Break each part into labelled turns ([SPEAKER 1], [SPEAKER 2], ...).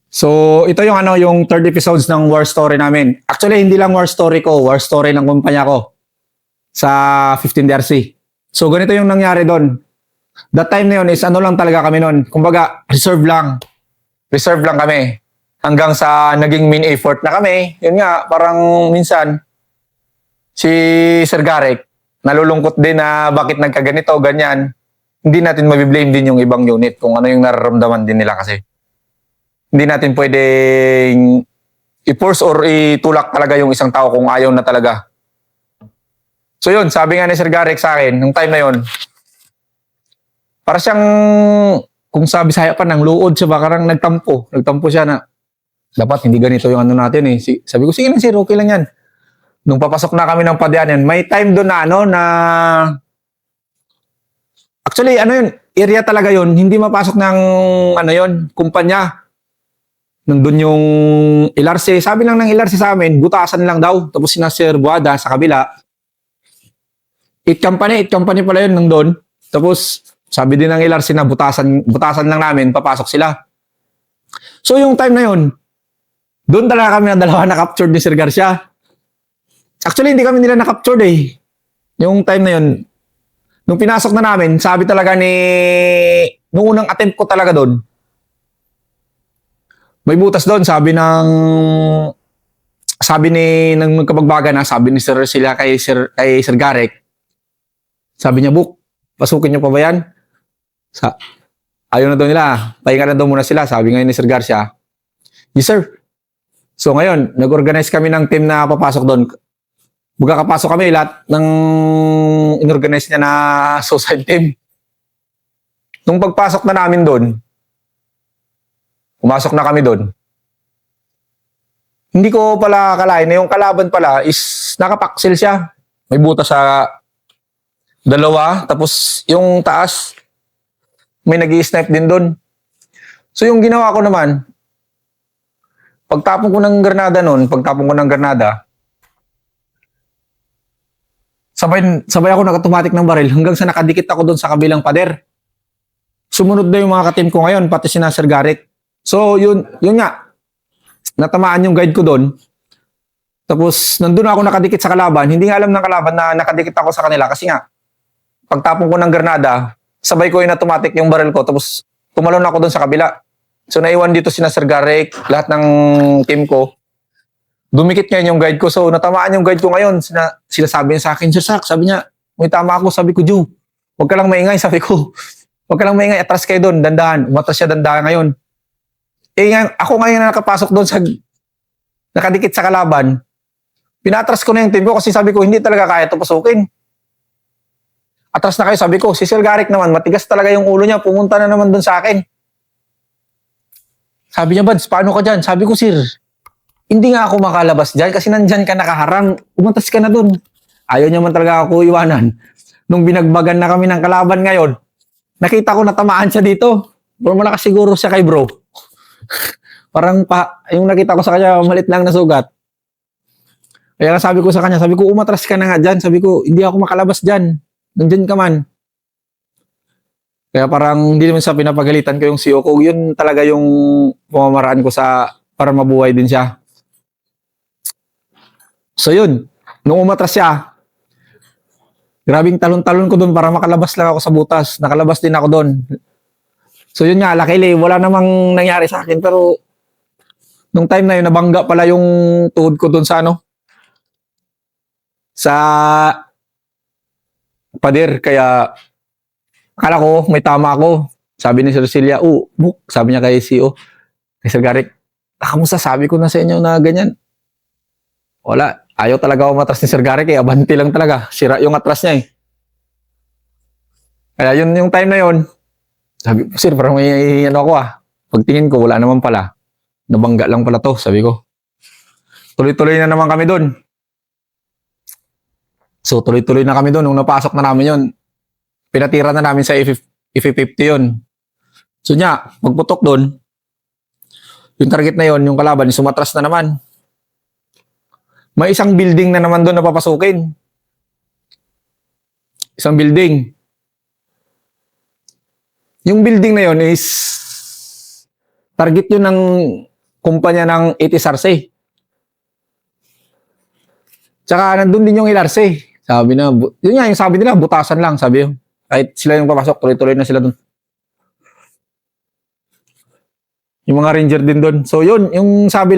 [SPEAKER 1] So, ito yung yung third episodes ng war story namin. Actually, hindi lang war story ko, war story ng kumpanya ko sa 15DRC. So, ganito yung nangyari doon. That time na yun is lang talaga kami noon. Kumbaga, reserve lang. Reserve lang kami. Hanggang sa naging main effort na kami. Yun nga, parang minsan, si Sir Garek, nalulungkot din na bakit nagkaganito, ganyan. Hindi natin mabiblame din yung ibang unit kung ano yung nararamdaman din nila kasi. Hindi natin pwedeng i-force or itulak talaga yung isang tao kung ayaw na talaga. So yun, sabi nga ni Sir Garek sa akin, nung time na yun, para siyang, kung sabi saya pa, ng luod siya ba, karang nagtampo. Nagtampo siya na, dapat hindi ganito yung ano natin eh. Sabi ko, sige na sir, okay lang yan. Nung papasok na kami ng padyanan, may time doon na actually, area talaga yun, hindi mapasok ng, kumpanya. Nandun yung LRC. Sabi lang ng LRC sa amin, butasan lang daw. Tapos sina Sir Buada sa kabila. It company pala yun nandun. Tapos, sabi din ng LRC na butasan lang namin, papasok sila. So, yung time na yun, doon talaga kami na dalawa na-captured ni Sir Garcia. Actually, hindi kami nila na-captured eh. Yung time na yun, nung pinasok na namin, sabi talaga nung unang attempt ko talaga doon, may butas doon, sabi ng magkabagbaga na, sabi ni Sir sila kay Sir Garek, sabi niya, Buk, pasukin niyo pa ba yan? Ayaw na daw nila, pahinga na daw muna sila, sabi ngayon ni Sir Garcia. Yes, sir. So ngayon, nag-organize kami ng team na papasok doon. Magkakapasok kami, lahat ng inorganize niya na suicide team. Nung pagpasok na namin doon, pumasok na kami doon. Hindi ko pala akalain na yung kalaban pala is nakapaksil siya. May butas sa dalawa, tapos yung taas, may nag-i-snipe din doon. So yung ginawa ko naman, pagtapon ko ng granada, sabay ako nag-automatic ng baril hanggang sa nakadikit ako doon sa kabilang pader. Sumunod na yung mga katim ko ngayon, pati si Sir Garek. So, yun nga. Natamaan yung guide ko doon. Tapos, nandun ako nakadikit sa kalaban. Hindi nga alam ng kalaban na nakadikit ako sa kanila kasi nga, pagtapon ko ng granada, sabay ko automatic yung baril ko. Tapos, tumalon ako doon sa kabila. So, naiwan dito si Sir Garek, lahat ng team ko. Dumikit ngayon yung guide ko. So, natamaan yung guide ko ngayon. Sinasabi niya sa akin, Sir Sak, sabi niya, may tama ako. Sabi ko, Joe, huwag ka lang maingay. Sabi ko, huwag ka lang maingay. Atras kayo doon, dandahan. Umatras siya dandahan ngayon. Ako ngayon na nakapasok doon nakadikit sa kalaban, pinatras ko na yung team ko kasi sabi ko, hindi talaga kaya ito pasukin. Atras na kayo, sabi ko, si Sir Garek naman, matigas talaga yung ulo niya, pumunta na naman doon sa akin. Sabi niya, Bads, paano ka dyan? Sabi ko, Sir, hindi nga ako makalabas dyan kasi nandyan ka nakaharang, umatas ka na doon. Ayaw niya man talaga ako iwanan. Nung binagbagan na kami ng kalaban ngayon, nakita ko natamaan siya dito. Pero malakas siguro siya kay bro. Parang yung nakita ko sa kanya, malit lang na sugat. Kaya sabi ko sa kanya, sabi ko, umatras ka na nga dyan. Sabi ko, hindi ako makalabas dyan. Nandyan ka man. Kaya parang hindi naman sa pinapagalitan ko yung CEO ko. Yun talaga yung pamamaraan ko para mabuhay din siya. So yun, nung umatras siya, grabing talon-talon ko doon para makalabas lang ako sa butas. Nakalabas din ako doon. So yun nga, luckily, wala namang nangyari sa akin. Pero, nung time na yun, nabangga pala yung tuhod ko doon sa sa pader. Kaya, akala ko, may tama ako. Sabi ni Sir Celia, Buk, sabi niya kay CEO, kay Sir Garek, kamusta sabi ko na sa inyo na ganyan? Wala, ayaw talaga ako matras ni Sir Garek eh. Abanti lang talaga. Sira yung atras niya eh. Kaya yun yung time na yun, sabi ko, Sir, parang may ako Pagtingin ko, wala naman pala. Nabangga lang pala to, sabi ko. Tuloy-tuloy na naman kami doon. So, tuloy-tuloy na kami doon. Nung napasok na namin yun, pinatira na namin sa F50 yun. So, pagputok doon, yung target na yun, yung kalaban, sumatras na naman. May isang building na naman doon na papasukin. Isang building. Yung building na yon is target yun ng kumpanya ng 80SRC. Tsaka nandun din yung LRC. Sabi na, yun nga, yung sabi nila, butasan lang, sabi yun. Kahit sila yung papasok, tuloy-tuloy na sila dun. Yung mga ranger din dun. So yun, yung sabi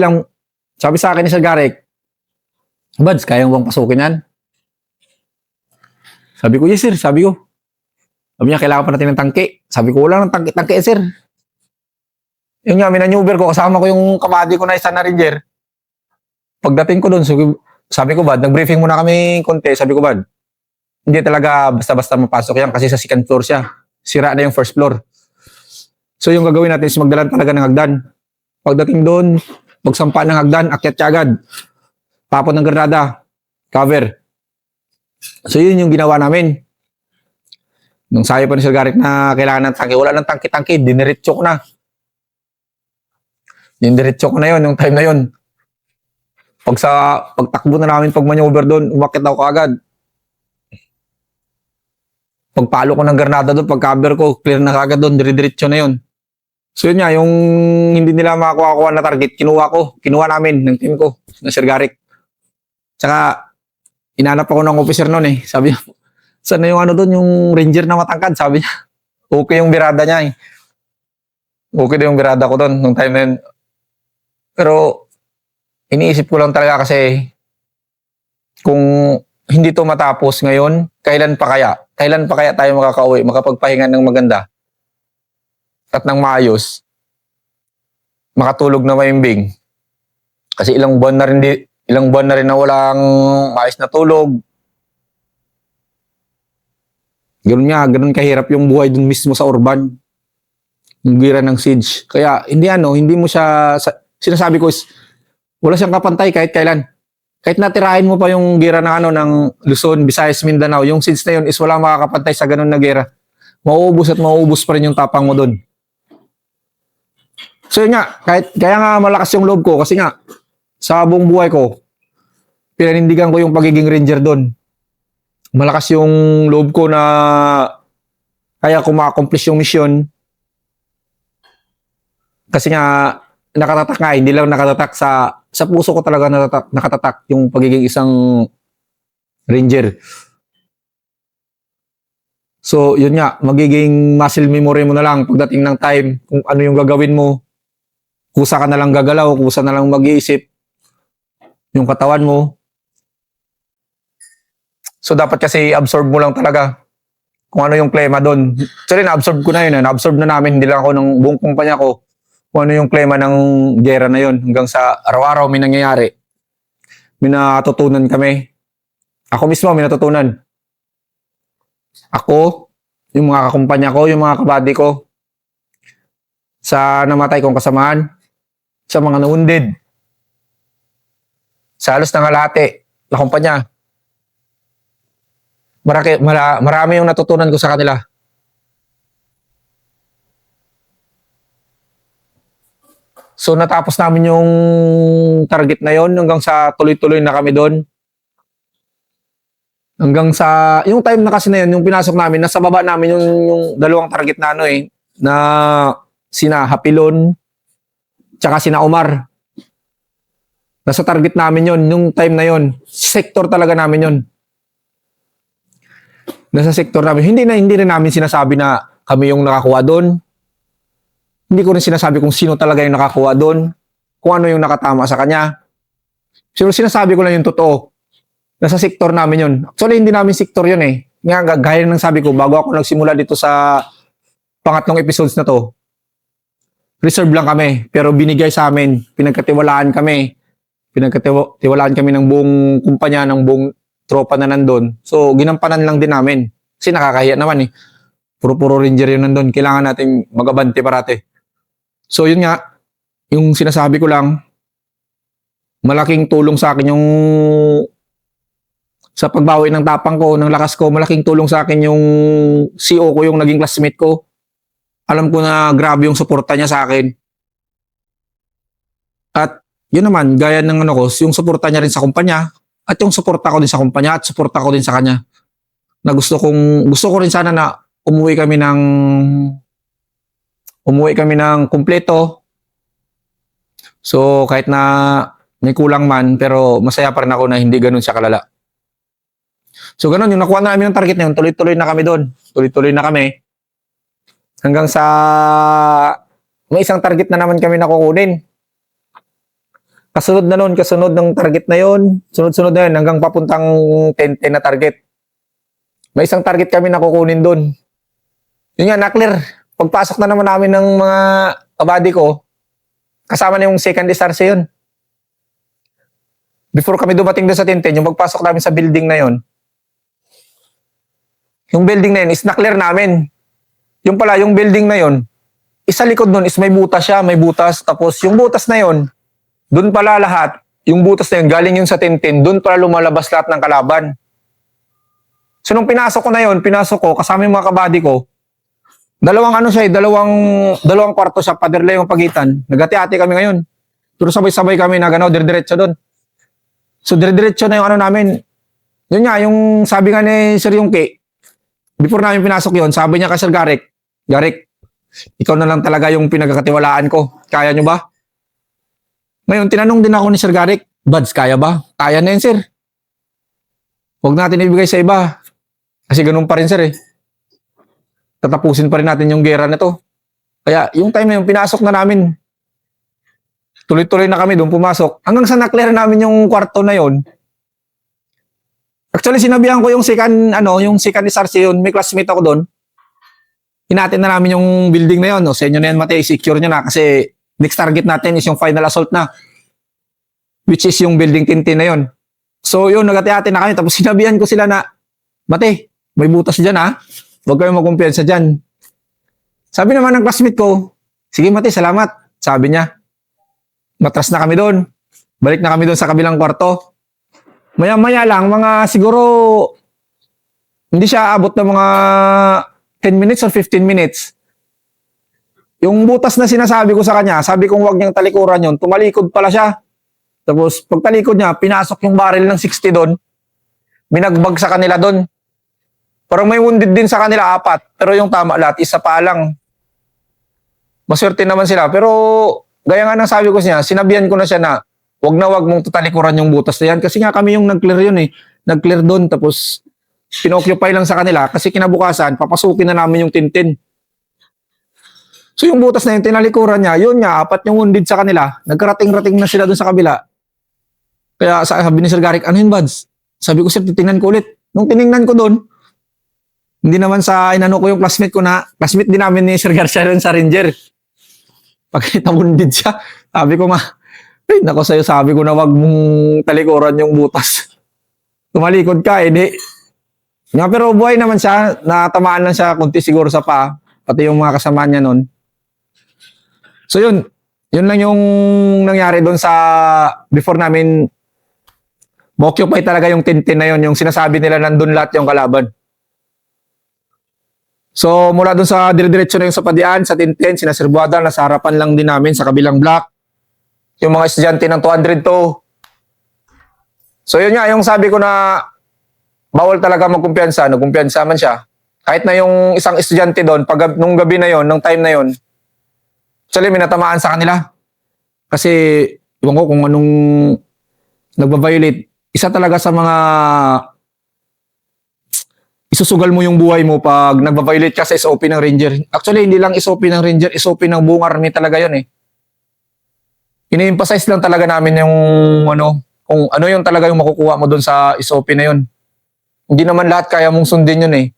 [SPEAKER 1] sa akin ni Sir Garek, Bads, kaya mo bang pasukin yan? Sabi ko, yes sir, sabi ko. Sabi niya, kailangan pa natin ng tangke. Sabi ko, wala ng tangke, sir. Yung nga, minaneuver ko, kasama ko yung kapatid ko na isa na ranger. Pagdating ko dun, sabi ko, Bad, nag-briefing muna kami konti. Sabi ko, Bad, hindi talaga basta-basta mapasok yan kasi sa second floor siya. Sira na yung first floor. So yung gagawin natin is magdalan talaga ng hagdan. Pagdating doon, magsampa ng hagdan, akyat siya agad. Tapon ng granada, cover. So yun yung ginawa namin. Nung sayo pa ni Sir Garek na kailangan ng tangke, wala ng tangke-tangke, diniretso ko na. Diniretso ko na yun, yung time na yun. Pagtakbo na namin, pag maneuver doon, umakit ako agad. Pagpalo ko ng granada doon, pag-cover ko, clear na agad doon, dire-diretso na yun. So yun nga, yung hindi nila makakuha na target, kinuha namin ng team ko, na Sir Garek. Tsaka, inanap ako ng officer noon eh. Sabi niya, saan na yung ano doon, yung ranger na matangkad? Sabi niya, okay yung birada niya eh. Okay na yung birada ko doon, nung time na yun. Pero, iniisip ko lang talaga kasi kung hindi to matapos ngayon, kailan pa kaya? Kailan pa kaya tayo makakauwi, makapagpahinga ng maganda at ng maayos, makatulog na maimbing? Kasi ilang buwan na rin na walang maayos na tulog. Ganun kahirap yung buhay dun mismo sa urban. Yung gira ng siege. Kaya hindi mo siya, sinasabi ko is, wala siyang kapantay kahit kailan. Kahit natirahin mo pa yung gira ng Luzon, Visayas, Mindanao, yung siege na yun is wala makakapantay sa ganun na gira. Mauubos at mauubos pa rin yung tapang mo dun. So yun nga, kaya nga malakas yung loob ko kasi nga, sa buong buhay ko, pinanindigan ko yung pagiging ranger dun. Malakas yung loob ko na kaya ko ma-accomplish yung mission. Kasi nga, nakatatak nga, hindi lang nakatatak sa puso ko talaga nakatatak yung pagiging isang ranger. So, yun nga, magiging muscle memory mo na lang pagdating ng time kung ano yung gagawin mo. Kusa ka na lang gagalaw, kusa na lang mag-iisip yung katawan mo. So, dapat kasi absorb mo lang talaga kung ano yung klema doon. Actually, na-absorb ko na yun. Na-absorb na namin, hindi lang ako ng buong kumpanya ko kung ano yung klema ng gera na yun. Hanggang sa araw-araw may nangyayari. May natutunan kami. Ako mismo may natutunan. Ako, yung mga kakumpanya ko, yung mga kabady ko, sa namatay kong kasamahan, sa mga naundid, sa halos ng halate, na kumpanya. Marami yung natutunan ko sa kanila. So natapos namin yung target na yon hanggang sa tuloy-tuloy na kami doon. Hanggang sa, yung time na kasi na yun, yung pinasok namin, nasa baba namin yung dalawang target na na sina Hapilon, tsaka sina Omar. Nasa target namin yon yung time na yon. Sector talaga namin yon. Nasa sector namin. Hindi rin namin sinasabi na kami yung nakakuha doon. Hindi ko rin sinasabi kung sino talaga yung nakakuha doon, kung ano yung nakatama sa kanya. Pero sinasabi ko lang yung totoo. Nasa sektor namin yun. Actually, hindi namin sektor yun eh. Nga, gaya ng sabi ko, bago ako nagsimula dito sa pangatlong episodes na to, reserve lang kami. Pero binigay sa amin, pinagkatiwalaan kami. Pinagkatiwalaan kami ng buong kumpanya, ng buong tropa na nandun. So, ginampanan lang din namin. Kasi nakakahiya naman eh. Puro ranger yun nandun. Kailangan natin magabante parate. So yun nga, yung sinasabi ko lang, malaking tulong sa akin yung sa pagbawi ng tapang ko, ng lakas ko, malaking tulong sa akin yung CO ko, yung naging classmate ko. Alam ko na grabe yung suporta niya sa akin. At yun naman, gaya ng ko, yung suporta niya rin sa kumpanya, at yung suporta ko din sa kumpanya, at suporta ko din sa kanya. Na gusto ko rin sana na umuwi kami ng kumpleto. So, kahit na may kulang man, pero masaya pa rin ako na hindi ganun siya kalala. So, ganun, yung nakuha na namin yung target na yun, tuloy-tuloy na kami doon. Tuloy-tuloy na kami. Hanggang sa may isang target na naman kami nakukunin. Kasunod na nun, kasunod ng target na yon, sunod-sunod na yun, hanggang papuntang 10-10 na target. May isang target kami nakukunin doon. Yun nga, na-clear. Pagpasok na naman namin ng mga kabady ko, kasama na yung second SRC yun. Before kami dumating doon sa 10-10, yung pagpasok namin sa building na yon, yung building na yun is na-clear namin. Yung pala, yung building na yon, isa likod nun is may butas siya, may butas. Tapos yung butas na yon, doon pala lahat, yung butas na yun, galing yun sa 10-10, doon pala lumalabas lahat ng kalaban. So nung pinasok ko na yun, pinasok ko, kasama yung mga kabady ko, dalawang ano siya, dalawang kwarto siya, paderla yung pagitan. Nagati-ati kami ngayon. Pero sabay-sabay kami na gano'n, dire-diretso doon. So dire-diretso na yung ano namin. Yun nga, yung sabi nga ni Sir Yungki, before namin pinasok yun, sabi niya kay Sir Garek, ikaw na lang talaga yung pinagkakatiwalaan ko. Kaya nyo ba? Ngayon, tinanong din ako ni Sir Garek, Buds, kaya ba? Kaya na yun, sir. Huwag natin ibigay sa iba. Kasi ganun pa rin, sir, eh. Tatapusin pa rin natin yung gera na to. Kaya, yung time na yung pinasok na namin, tuloy-tuloy na kami doon pumasok. Hanggang sa na-clear namin yung kwarto na yon. Actually, sinabihan ko yung second SRC yun. May classmate ako doon. Hinatin na namin yung building na yun. O, sa inyo na yan, Mateo, secure nyo na. Kasi, next target natin is yung final assault na. Which is yung building 10-10 na yun. So yun, nagati-ati na kami. Tapos sinabihan ko sila na, Mate, may butas dyan ha. Huwag kayong magkumpiyansa dyan. Sabi naman ng classmate ko, sige Mate, salamat. Sabi niya, matras na kami doon. Balik na kami doon sa kabilang kwarto. Maya-maya lang, mga siguro, hindi siya abot ng mga 10 minutes or 15 minutes. Yung butas na sinasabi ko sa kanya, sabi kong huwag niyang talikuran yun, tumalikod pala siya. Tapos pagtalikod niya, pinasok yung barrel ng 60 doon. Binagbag sa kanila doon. Parang may wounded din sa kanila, 4. Pero yung tama lahat, isa pa lang. Maswerte naman sila. Pero gaya nga ng sabi ko siya, sinabihan ko na siya na huwag mong tutalikuran yung butas na yan. Kasi nga kami yung nag-clear yun eh. Nag-clear doon, tapos pinoccupy lang sa kanila. Kasi kinabukasan, papasukin na namin yung 10-10. So yung butas na yun, tinalikuran niya, yun nga, 4 yung wounded sa kanila. Nagkarating-rating na sila doon sa kabila. Kaya sabi ni Sir Garek, ano yun, Buds? Sabi ko, sir, titingnan ko ulit. Nung tiningnan ko doon, hindi naman sa inano ko yung classmate ko na, classmate din namin ni Sir Garcia rin sa Ranger. Pagkita wounded siya, sabi ko nga, ay, nako sa'yo, sabi ko na wag mong talikuran yung butas. Tumalikod ka, di. Nga, pero buhay naman siya, natamaan lang siya, kunti siguro sa paa, pati yung mga kasama niya noon. So yun lang yung nangyari doon sa before namin ma-occupy talaga yung 10-10 na yun, yung sinasabi nila nandun lahat yung kalaban. So mula doon sa dire-diretso na yung sa Padian, sa 10-10, sinasirbuada, nasa harapan lang din namin sa kabilang block. Yung mga estudyante ng 202. So yun nga, yung sabi ko na bawal talaga magkumpiyansa, nagkumpiyansa man siya. Kahit na yung isang estudyante doon, nung gabi na yon, nung time na yon, actually, may natamaan sa kanila. Kasi, iwan ko kung anong nagbabiolate. Isa talaga sa mga isusugal mo yung buhay mo pag nagbabiolate ka sa SOP ng Ranger. Actually, hindi lang SOP ng Ranger, SOP ng buong army talaga yun eh. Ini-emphasize lang talaga namin yung kung ano yung talaga yung makukuha mo doon sa SOP na yun. Hindi naman lahat kaya mong sundin yun eh.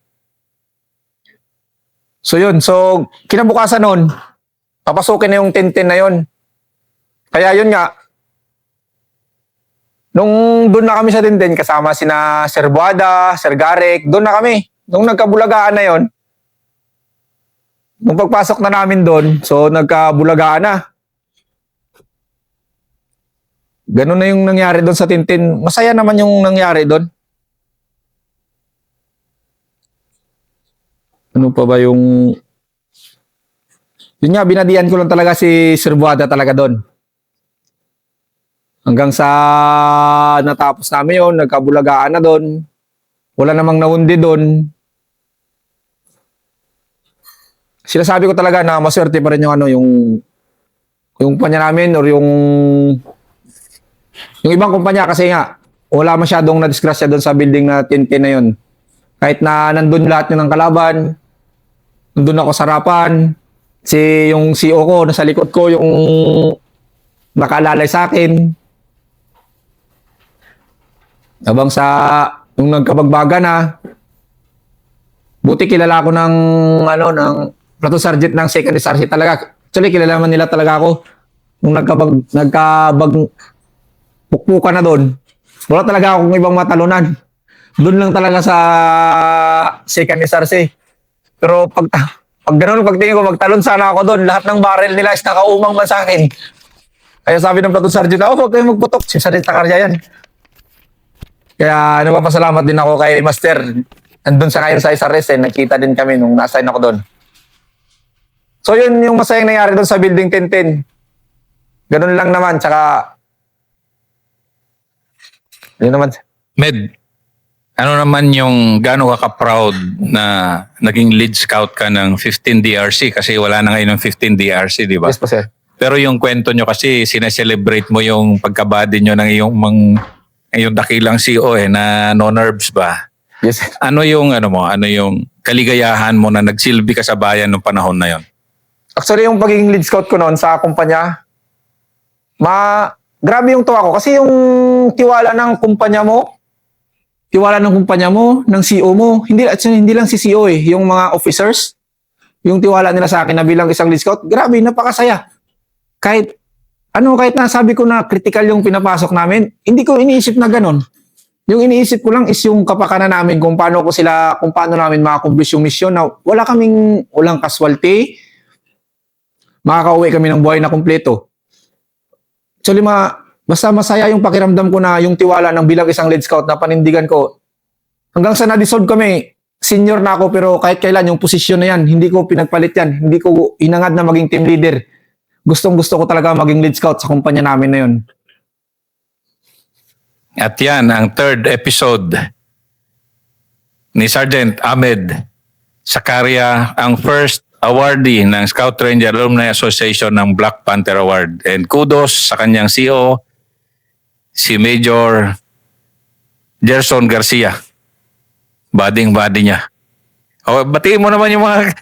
[SPEAKER 1] So yun, so kinabukasan nun, papasukin na yung 10-10 na yun. Kaya yun nga, nung doon na kami sa 10-10, kasama sina Sir Buada, Sir Garek, doon na kami. Nung nagkabulagaan na yun, nung pagpasok na namin doon, so nagkabulagaan na. Ganun na yung nangyari doon sa 10-10. Masaya naman yung nangyari doon. Ano pa ba yung... Yun nga, binadian ko lang talaga si Sir Buada talaga doon. Hanggang sa natapos namin yun, nagkabulagaan na doon. Wala namang naundi doon. Sinasabi ko talaga na maswerte pa rin yung yung kumpanya namin or yung ibang kumpanya kasi nga wala masyadong na-disgrasya doon sa building na 10 na yun. Kahit na nandun lahat yun ng kalaban, nandun ako sa harapan, yung CEO ko nasa likod ko, yung nakaalalay sa akin. Habang yung nagkabagbaga na, buti kilala ko ng platoon sergeant ng 2nd SRC talaga. Actually, kilala man nila talaga ako. Nung pukpukan na doon, wala talaga akong ibang matalunan. Doon lang talaga sa 2nd SRC. Pero pag gano'n, pagtingin ko, magtalon sana ako doon. Lahat ng barrel nila is nakaumang man sa akin. Kaya sabi ng platoon sergeant, huwag kayong magputok. Si Sergeant Takarya yan. Kaya napapasalamat din ako kay Master. Andun sa kayo sa SRS, nakita din kami nung na-assign ako doon. So yun yung masayang nangyari doon sa building 1010. Ganun lang naman, tsaka yun naman.
[SPEAKER 2] Med, ano naman yung gaano ka ka-proud na naging lead scout ka ng 15 DRC kasi wala na ngayon ng 15 DRC, di ba?
[SPEAKER 1] Yes po, sir.
[SPEAKER 2] Pero yung kwento nyo kasi sineselebrate mo yung pagkabody nyo ng yung dakilang CEO na no nerves ba?
[SPEAKER 1] Yes, sir.
[SPEAKER 2] Ano yung kaligayahan mo na nagsilbi ka sa bayan nung panahon na yon?
[SPEAKER 1] Actually, yung pagiging lead scout ko noon sa kumpanya, grabe yung tuwa ko. Kasi yung tiwala ng kumpanya mo, ng CEO mo, hindi lang si CEO yung mga officers, yung tiwala nila sa akin na bilang isang lead scout, grabe, napakasaya. Kahit nasabi ko na critical yung pinapasok namin, hindi ko iniisip na ganun. Yung iniisip ko lang is yung kapakanan namin kung paano namin ma-accomplish yung mission na walang casualty, makakauwi kami ng buhay na kumpleto. Actually, basta masaya yung pakiramdam ko na yung tiwala ng bilang isang lead scout na panindigan ko. Hanggang sa na-dissolve kami, senior na ako pero kahit kailan yung posisyon na yan, hindi ko pinagpalit yan. Hindi ko inangad na maging team leader. Gustong-gusto ko talaga maging lead scout sa kumpanya namin na yun.
[SPEAKER 2] At yan, ang 3rd episode ni Sergeant Ahmed Sakaria, ang first awardee ng Scout Ranger Alumni Association ng Black Panther Award. And kudos sa kanyang CEO, si Major Gerson Garcia. Bading-body niya. O, batiin mo naman yung mga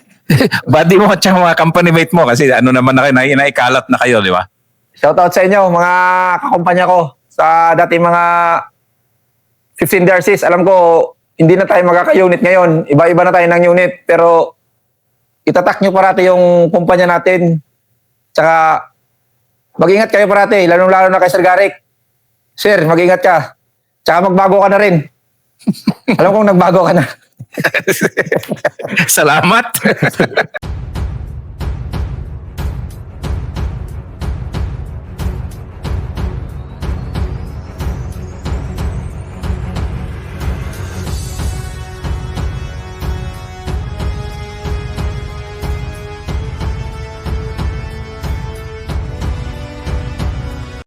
[SPEAKER 2] buddy mo at mga company mate mo kasi ano naman na kayo, naikalat na kayo, di ba?
[SPEAKER 1] Shoutout sa inyo, mga kakumpanya ko sa dating mga 15 DRCs. Alam ko, hindi na tayo magkaka-unit ngayon. Iba-iba na tayo ng unit. Pero itatak nyo parati yung kumpanya natin. Tsaka mag-ingat kayo parati, lalong-lalo na kay Sir Garrick. Sir, mag-ingat ka. Tsaka magbago ka na rin. Alam kong nagbago ka na.
[SPEAKER 2] Salamat.